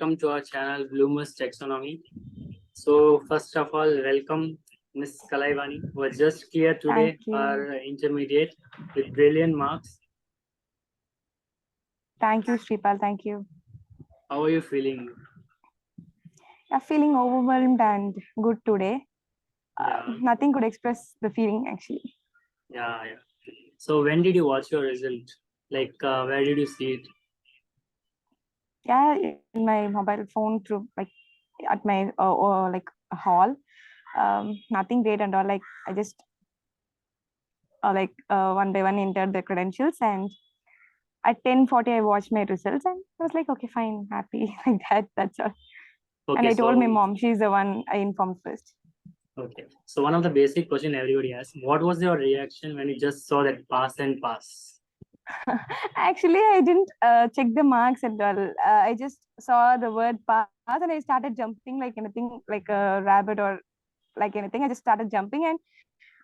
welcome to our channel Bloomers Taxonomy. So first of all, welcome Miss Kalaivaani, who was just cleared today Thank you. our intermediate with brilliant marks. Thank you, Shreepal. Thank you. How are you feeling? I'm feeling overwhelmed and good today. Yeah. Nothing could express the feeling actually. Yeah. So when did you watch your result? Like where did you see it? Yeah, in my mobile phone through like at my like a hall. Nothing great and all. Like I just one by one entered the credentials, and at 10:40 I watched my results and I was like, okay, fine, happy like that. That's all. Okay, and I told my mom. She's the one I informed first. Okay. So one of the basic question everybody has: what was your reaction when you just saw that pass and pass? Actually, I didn't check the marks and all. I just saw the word pass and I started jumping like anything, like a rabbit or like anything. I just started jumping and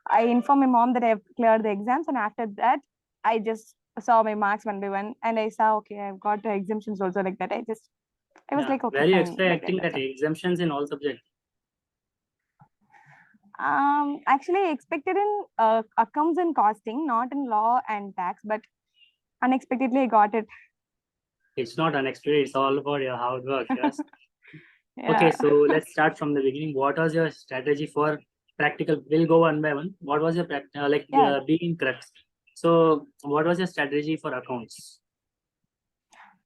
I informed my mom that I've cleared the exams. And after that, I just saw my marks one by one and I saw, okay, I've got the exemptions also like that. I was like, okay, Were you fine. Like expecting that exemptions in all subjects? Actually, I expected in accounts and costing, not in law and tax, but unexpectedly I got it. It's not unexpected. It's all about your hard work. Yes. Yeah. Okay, so let's start from the beginning. What was your strategy for practical? We'll go one by one. What was your being correct? So, what was your strategy for accounts?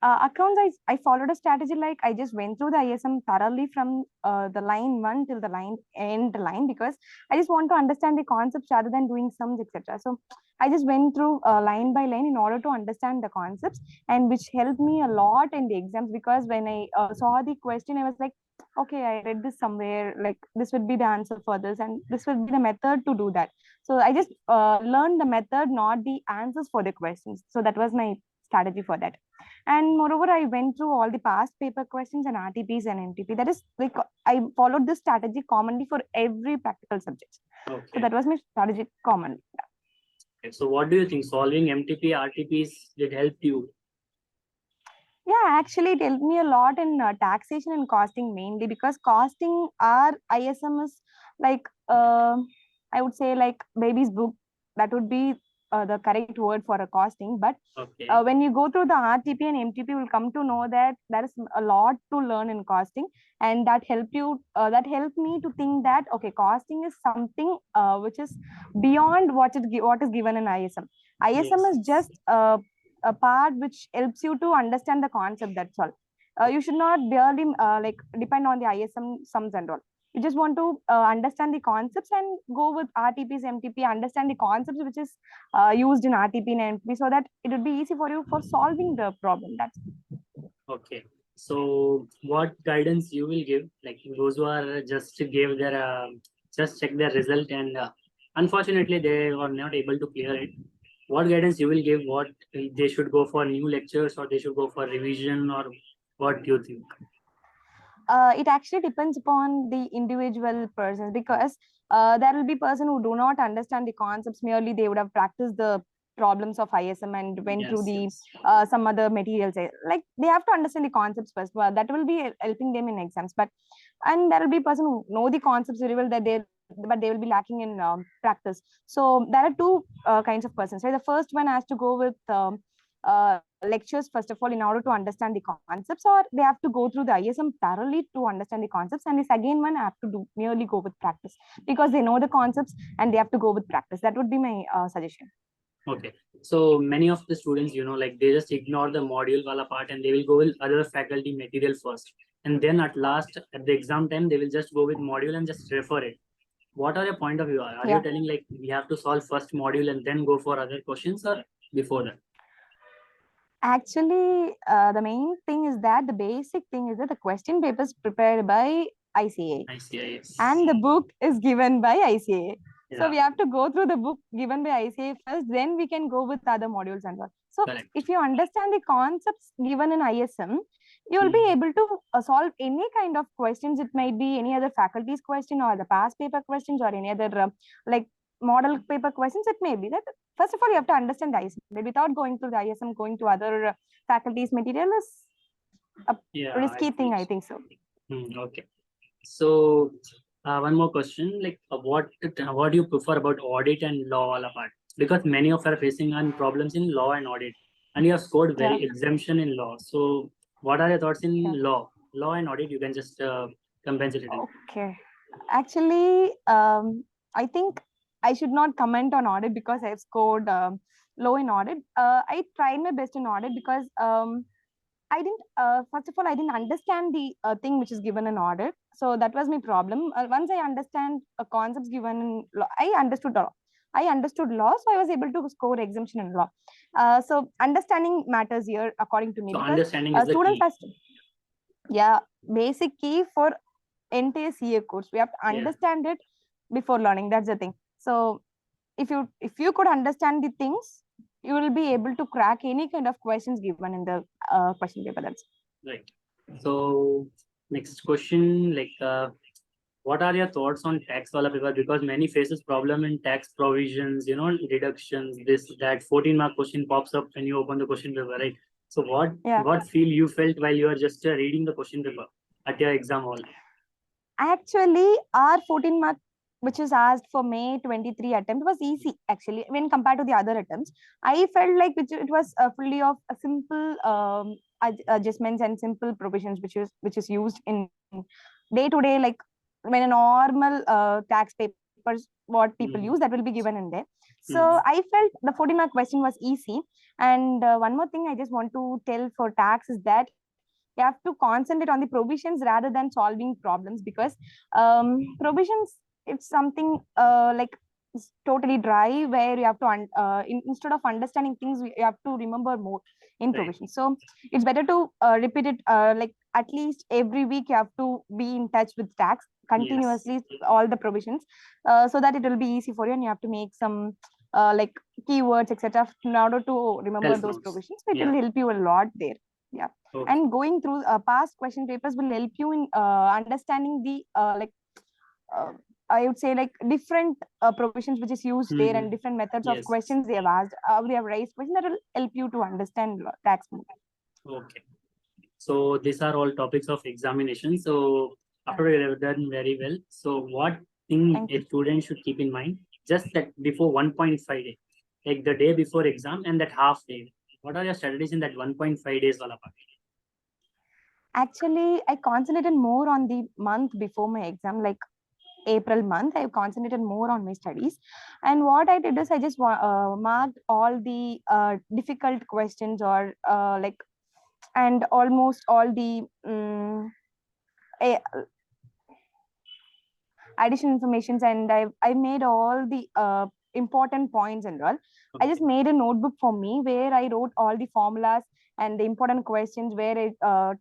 Accounts, I followed a strategy like I just went through the ISM thoroughly from the line 1 till the end line, because I just want to understand the concepts rather than doing sums, etc. So I just went through line by line in order to understand the concepts, and which helped me a lot in the exams, because when I saw the question, I was like, okay, I read this somewhere, like this would be the answer for this and this would be the method to do that. So I just learned the method, not the answers for the questions. So that was my strategy for that. And moreover, I went through all the past paper questions and RTPs and MTP. That is like I followed this strategy commonly for every practical subject. Okay. So that was my strategy common. Okay. So what do you think? Solving MTP, RTPs did help you? Yeah, actually, it helped me a lot in taxation and costing mainly, because costing our ISM is like, I would say like baby's book. That would be the correct word for a costing. But Okay. When you go through the RTP and MTP, will come to know that there is a lot to learn in costing, and that helped you. That helped me to think that okay, costing is something which is beyond what is given in ISM. ISM Yes. is just a part which helps you to understand the concept. That's all. You should not barely like depend on the ISM sums and all. You just want to understand the concepts and go with RTPs, MTP, understand the concepts which is used in RTP and MTP, so that it would be easy for you for solving the problem. That's okay. So what guidance you will give, like those who are just gave their just check their result and unfortunately they were not able to clear it. What guidance you will give? What they should go for new lectures or they should go for revision, or what do you think? it actually depends upon the individual persons, because there will be person who do not understand the concepts. Merely they would have practiced the problems of ISM and went through the some other materials. Like they have to understand the concepts first. Well, that will be helping them in exams. And there will be person who know the concepts very well, but they will be lacking in practice. So there are two kinds of persons. So the first one has to go with lectures first of all in order to understand the concepts, or they have to go through the ISM thoroughly to understand the concepts, and the second one have to do merely go with practice, because they know the concepts and they have to go with practice. That would be my suggestion. Okay, so many of the students, like they just ignore the module wala part and they will go with other faculty material first, and then at last at the exam time they will just go with module and just refer it. What are your point of view? Are you telling like we have to solve first module and then go for other questions, or before that? Actually, the main thing is that the basic thing is that the question paper is prepared by ICAI. ICAI, yes. And the book is given by ICAI. Yeah. So we have to go through the book given by ICAI first, then we can go with other modules and all. So Correct. If you understand the concepts given in ISM, you will be able to solve any kind of questions. It might be any other faculty's question or the past paper questions or any other like model paper questions. It may be that first of all you have to understand the ISM. Without going through the ISM, going to other faculty's material is Yeah, risky thing, I think so. Okay. So one more question, like what do you prefer about audit and law all apart? Because many of us are facing on problems in law and audit, and you have scored very exemption in law. So what are your thoughts in law and audit? You can just compensate it. Okay. Actually, I think I should not comment on audit because I've scored low in audit. I tried my best in audit because I didn't, first of all, I didn't understand the thing which is given in audit. So that was my problem. Once I understand concepts given in law, I understood law. So I was able to score exemption in law. So understanding matters here, according to me. So because understanding is the students key. Basic key for entire CA course. We have to understand it before learning. That's the thing. So if you could understand the things, you will be able to crack any kind of questions given in the question paper. That's right. So next question, like what are your thoughts on tax wala paper? Because many faces problem in tax provisions, deductions, this, that 14 mark question pops up when you open the question paper, right? So what feel you felt while you are just reading the question paper at your exam hall? Actually, our 14 mark, which is asked for May 23 attempt, was easy actually when compared to the other attempts. I felt like it was fully of a simple adjustments and simple provisions which is used in day to day, like when a normal tax papers what people use, that will be given in there. So I felt the 14 mark question was easy. And one more thing I just want to tell for tax is that you have to concentrate on the provisions rather than solving problems, because provisions, it's something like it's totally dry, where you have to instead of understanding things, you have to remember more in provisions. So it's better to repeat it, like at least every week you have to be in touch with tax continuously, all the provisions, so that it will be easy for you, and you have to make some like keywords, etc., in order to remember those provisions. It will help you a lot there. And going through past question papers will help you in understanding the I would say, like different provisions which is used there, and different methods of questions they have asked, they have raised questions, that will help you to understand tax more. Okay. So these are all topics of examination. So after you have done very well, so what thing a student should keep in mind, just that before 1.5 day, like the day before exam and that half day, what are your strategies in that 1.5 days? Actually, I concentrated more on the month before my exam, like April month. I concentrated more on my studies, and what I did is I just marked all the difficult questions, or and almost all the additional informations, and I made all the important points and all. I just made a notebook for me where I wrote all the formulas and the important questions where I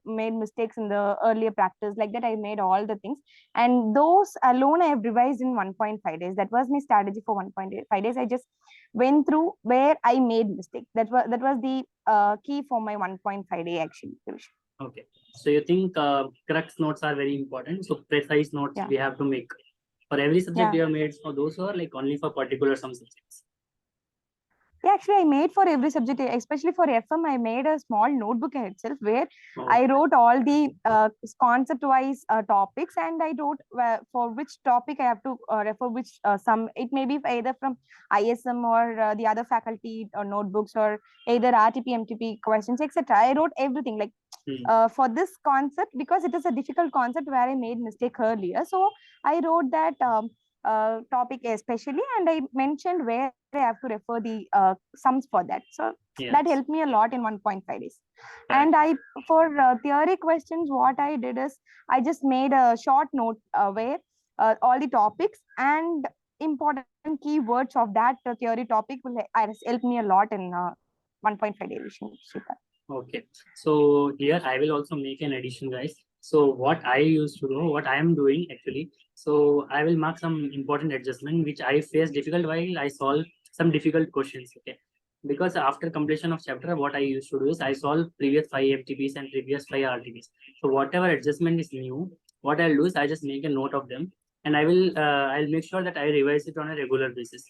made mistakes in the earlier practice. Like that, I made all the things, and those alone I have revised in 1.5 days. That was my strategy for 1.5 days. I just went through where I made mistakes. That was the key for my 1.5 day actually. Okay. So you think crux notes are very important. So precise notes we have to make for every subject you have made for those, or like only for particular some subjects? Yeah, actually, I made for every subject, especially for FM. I made a small notebook in itself where I wrote all the concept-wise topics, and I wrote for which topic I have to refer which some. It may be either from ISM or the other faculty or notebooks, or either RTP, MTP questions, etc. I wrote everything like for this concept, because it is a difficult concept where I made mistake earlier. So I wrote that topic especially, and I mentioned where I have to refer the sums for that. So that helped me a lot in 1.5 days. And for theory questions, what I did is I just made a short note where all the topics and important keywords of that theory topic will help me a lot in 1.5 day revision. Okay. So here I will also make an addition, guys. So what I used to do, what I am doing actually, so I will mark some important adjustment which I faced difficult while I solve some difficult questions. Okay. Because after completion of chapter, what I used to do is I solve previous 5 FTPs and previous 5 RTPs. So whatever adjustment is new, what I'll do is I just make a note of them, and I'll make sure that I revise it on a regular basis.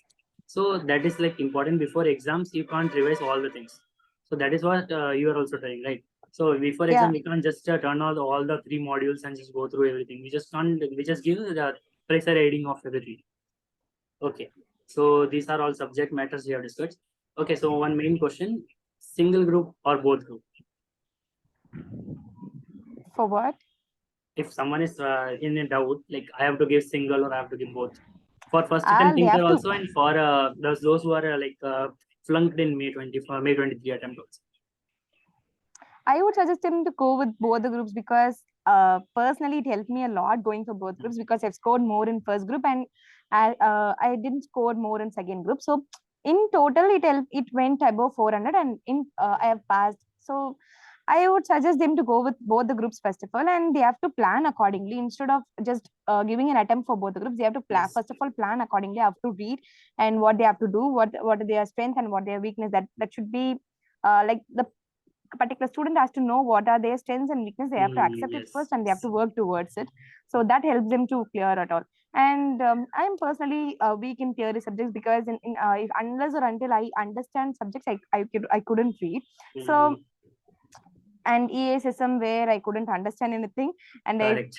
So that is like important before exams. You can't revise all the things. So that is what you are also trying, right? So before exam, we can't just turn on all the 3 modules and just go through everything. We just can't. We just give the pressure reading of everything. Okay. So these are all subject matters we have discussed. Okay. So one main question: single group or both group? For what? If someone is in a doubt, like I have to give single or I have to give both. For first They attempt thinker have to. also, and for those who are flunked in May 23 attempt also. I would suggest him to go with both the groups because personally it helped me a lot going for both groups because I've scored more in first group and I didn't score more in second group. So in total it went above 400 and I have passed. So I would suggest them to go with both the groups first of all, and they have to plan accordingly instead of just giving an attempt for both the groups. They have to plan, Yes. first of all, plan accordingly. Have to read and what they have to do, what are their strength and what their weakness. That should be like the particular student has to know what are their strengths and weaknesses. They have to accept it Yes. first and they have to work towards it. So that helps them to clear it all. And I'm personally weak in theory subjects because if, unless or until I understand subjects, I couldn't read. So and EA system where I couldn't understand anything, and Correct.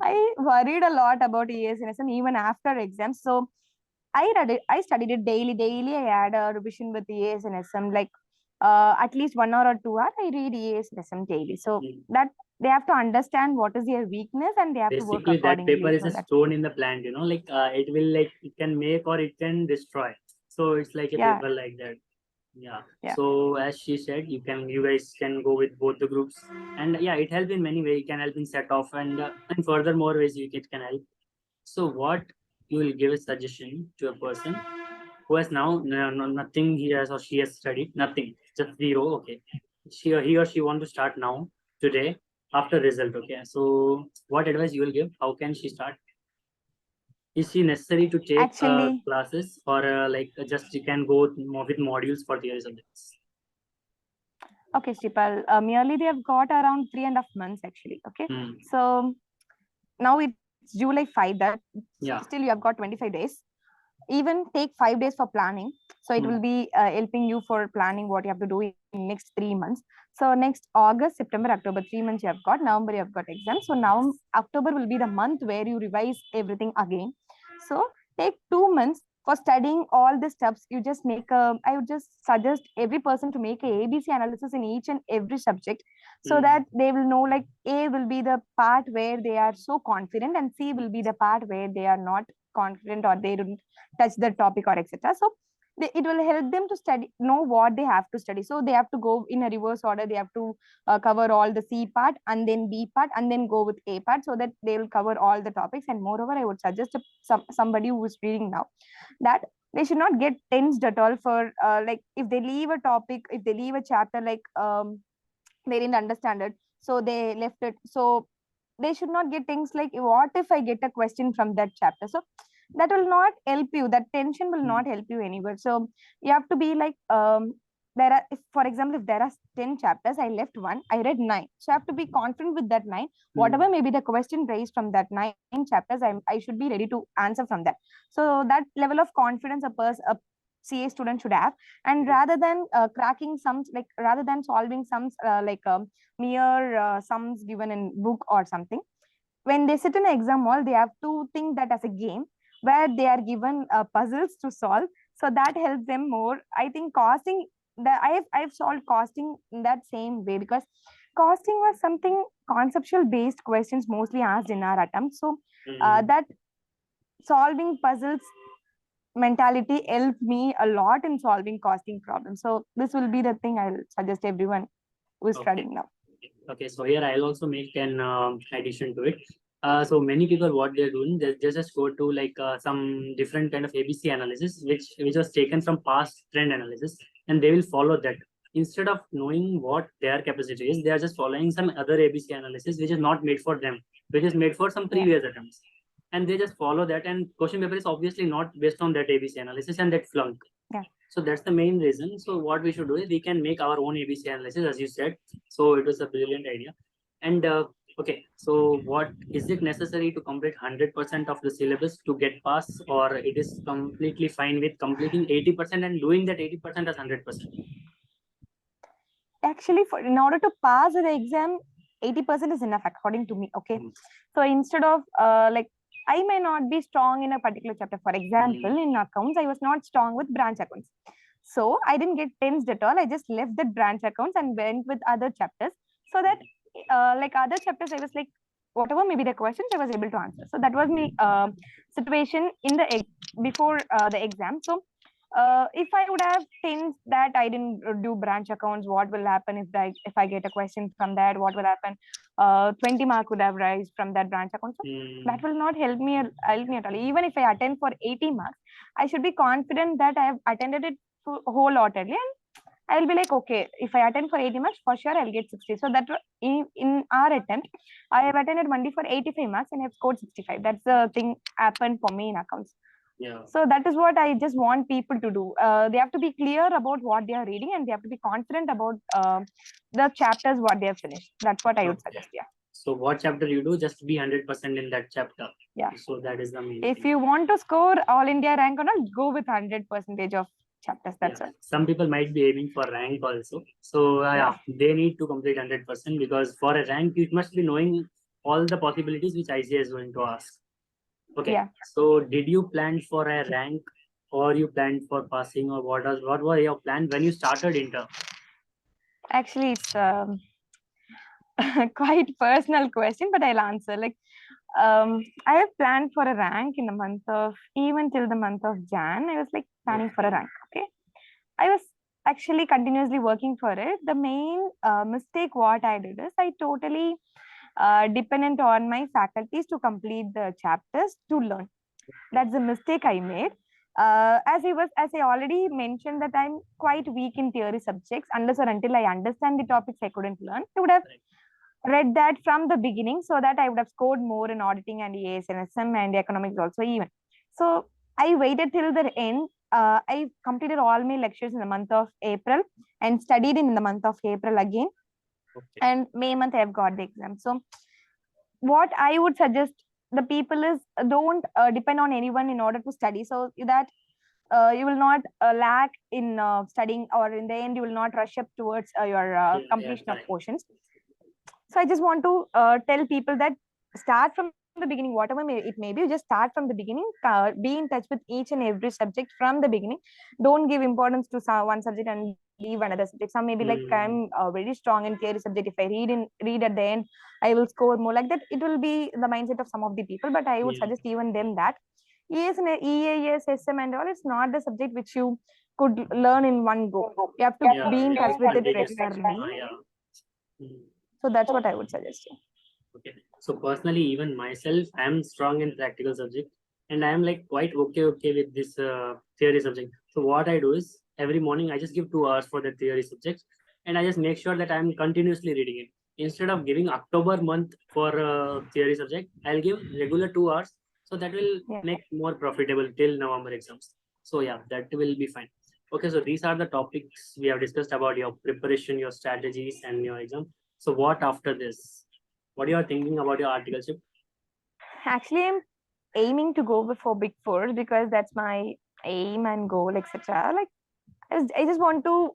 I worried a lot about EA system even after exams. So I read it, I studied it daily. Daily, I had a revision with EAS and SM, like at least 1 hour or 2 hours. I read EAS and SM daily. So that they have to understand what is their weakness and they have to work Basically, that accordingly. paper is So a stone in the plant, it will it can make or it can destroy. So it's like a paper like that. Yeah. So as she said, you guys can go with both the groups, and yeah, it helps in many ways. It can help in set off and furthermore ways it can help. So what you will give a suggestion to a person who has now nothing he has or she has studied, nothing, just zero. Okay, he or she want to start now today after result. Okay, so what advice you will give? How can she start? Is she necessary to take actually, classes or just you can go with modules for theory subjects? okay, Shreepal, merely they have got around 3.5 months actually. Okay, so now it's July 5. That still you have got 25 days. Even take 5 days for planning, so it will be helping you for planning what you have to do in next 3 months. So next August, September, October, 3 months you have got. November you have got exams. So now October will be the month where you revise everything again. So take 2 months for studying all the steps. You just make a, I would just suggest every person to make a ABC analysis in each and every subject, so that they will know, like A will be the part where they are so confident and C will be the part where they are not confident or they don't touch the topic or etc. So it will help them to study, know what they have to study. So they have to go in a reverse order. They have to cover all the C part and then B part and then go with A part, so that they will cover all the topics. And moreover, I would suggest somebody who is reading now that they should not get tensed at all for like if they leave a topic, if they leave a chapter, like they didn't understand it, so they left it. So they should not get things like, what if I get a question from that chapter? So that will not help you. That tension will not help you anywhere. So you have to be like, there are, if for example, if there are 10 chapters, I left one, I read 9, so I have to be confident with that 9. Whatever may be the question raised from that 9 chapters, I should be ready to answer from that. So that level of confidence a CA student should have. And rather than cracking sums, like rather than solving sums mere sums given in book or something, when they sit in an exam hall, they have to think that as a game where they are given puzzles to solve. So that helps them more. I think costing, I've solved costing in that same way, because costing was something conceptual based questions mostly asked in our attempts. So that solving puzzles mentality helped me a lot in solving costing problems. So this will be the thing I'll suggest everyone who is studying now. Okay, so here I'll also make an addition to it. So many people, what they're doing, they just go to some different kind of ABC analysis, which was taken from past trend analysis, and they will follow that. Instead of knowing what their capacity is, they are just following some other ABC analysis, which is not made for them, which is made for some previous attempts. And they just follow that, and question paper is obviously not based on that ABC analysis, and that flunk. So that's the main reason. So what we should do is we can make our own ABC analysis, as you said. So it was a brilliant idea. And okay, so what is it necessary to complete 100% of the syllabus to get pass, or it is completely fine with completing 80% and doing that 80% as 100%? actually, in order to pass the exam, 80% is enough according to me. Okay, so instead of like, I may not be strong in a particular chapter. For example, in accounts, I was not strong with branch accounts, so I didn't get tensed at all. I just left the branch accounts and went with other chapters, so that like other chapters, I was like, whatever maybe the questions, I was able to answer. So that was my situation in the before the exam. So if I would have things that I didn't do branch accounts, what will happen if I get a question from that? What will happen? 20 mark would have rise from that branch account. So that will not help me at all. Even if I attend for 80 marks, I should be confident that I have attended it wholeheartedly, and I'll be like, okay, if I attend for 80 marks, for sure I'll get 60. So that in our attempt, I have attended only for 85 marks and have scored 65. That's the thing happened for me in accounts. Yeah. So that is what I just want people to do. They have to be clear about what they are reading, and they have to be confident about the chapters what they have finished. That's what I would suggest. Yeah. So what chapter you do, just be 100% in that chapter. Yeah. So that is the main If thing. you want to score all India rank or not, go with 100% of chapters. That's all. Some people might be aiming for rank also. So they need to complete 100%, because for a rank, you must be knowing all the possibilities which ICI is going to ask. Okay. Yeah. So did you plan for a rank, or you planned for passing, or what was your plan when you started inter? Actually, it's quite personal question, but I'll answer. Like, I have planned for a rank in the month of, even till the month of Jan. I was like planning for a rank. Okay, I was actually continuously working for it. The main mistake what I did is I totally dependent on my faculties to complete the chapters to learn. That's the mistake I made. As I already mentioned, that I'm quite weak in theory subjects. Unless or until I understand the topics, I couldn't learn. I would have read that from the beginning, so that I would have scored more in auditing and EAS and SM and economics also even. So I waited till the end. I completed all my lectures in the month of April and studied in the month of April again. Okay. And May month I have got the exam. So what I would suggest the people is, don't depend on anyone in order to study, so that you will not lack in studying, or in the end you will not rush up towards your completion of portions. So I just want to tell people that start from the beginning, whatever it may be, you just start from the beginning, be in touch with each and every subject from the beginning. Don't give importance to one subject and leave another subject. Some may be like, I'm very strong in theory subject, if I read at the end, I will score more. Like that, it will be the mindset of some of the people, but I would suggest even them that EAS and EAS, SM and all, it's not the subject which you could learn in one go. You have to be in touch with it regularly. So that's what I would suggest. Okay. So personally, even myself, I am strong in practical subject, and I am like quite okay with this theory subject. So what I do is, every morning I just give 2 hours for the theory subject, and I just make sure that I am continuously reading it. Instead of giving October month for theory subject, I'll give regular 2 hours. So that will make more profitable till November exams. So yeah, that will be fine. Okay, so these are the topics we have discussed about your preparation, your strategies, and your exam. So what after this? What you are thinking about your articleship? Actually, I'm aiming to go before Big Four, because that's my aim and goal, etc. Like, I just want to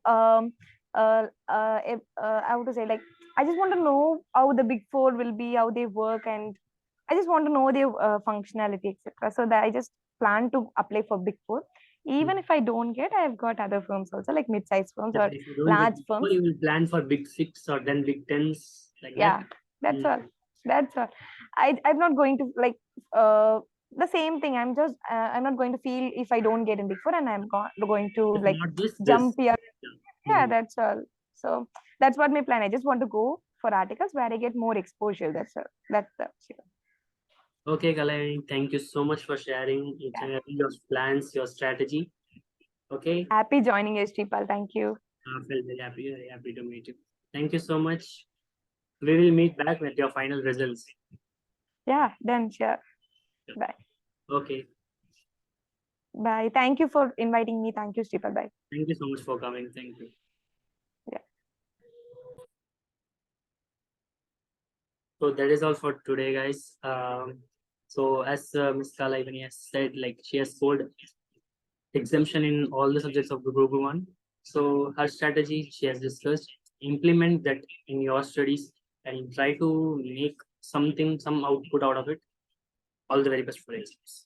I would say, like, I just want to know how the Big Four will be, how they work, and I just want to know their functionality, etc. So that I just plan to apply for Big Four. Even if I don't get, I've got other firms also, like mid-sized firms or large firms. You will plan for Big Six or then Big Tens, like that. That's all. That's all. I'm not going to like the same thing. I'm just I'm not going to feel if I don't get in Big Four, and I'm going to like jump here. Yeah, that's all. So that's what my plan. I just want to go for articles where I get more exposure. That's all. That's the Okay, Kalaivaani, thank you so much for sharing your plans, your strategy. Okay. Happy joining you, Shreepal. Thank you. I feel very happy to meet you. Thank you so much. We will meet back with your final results. Yeah, done. Sure. Bye. Okay. Bye. Thank you for inviting me. Thank you, Shreepal. Bye. Thank you so much for coming. Thank you. Yeah. So that is all for today, guys. So as Ms. Kalaivaani has said, like, she has scored exemption in all the subjects of the group 1. So her strategy she has discussed. implement that in your studies and try to make some output out of it. All the very best for exams.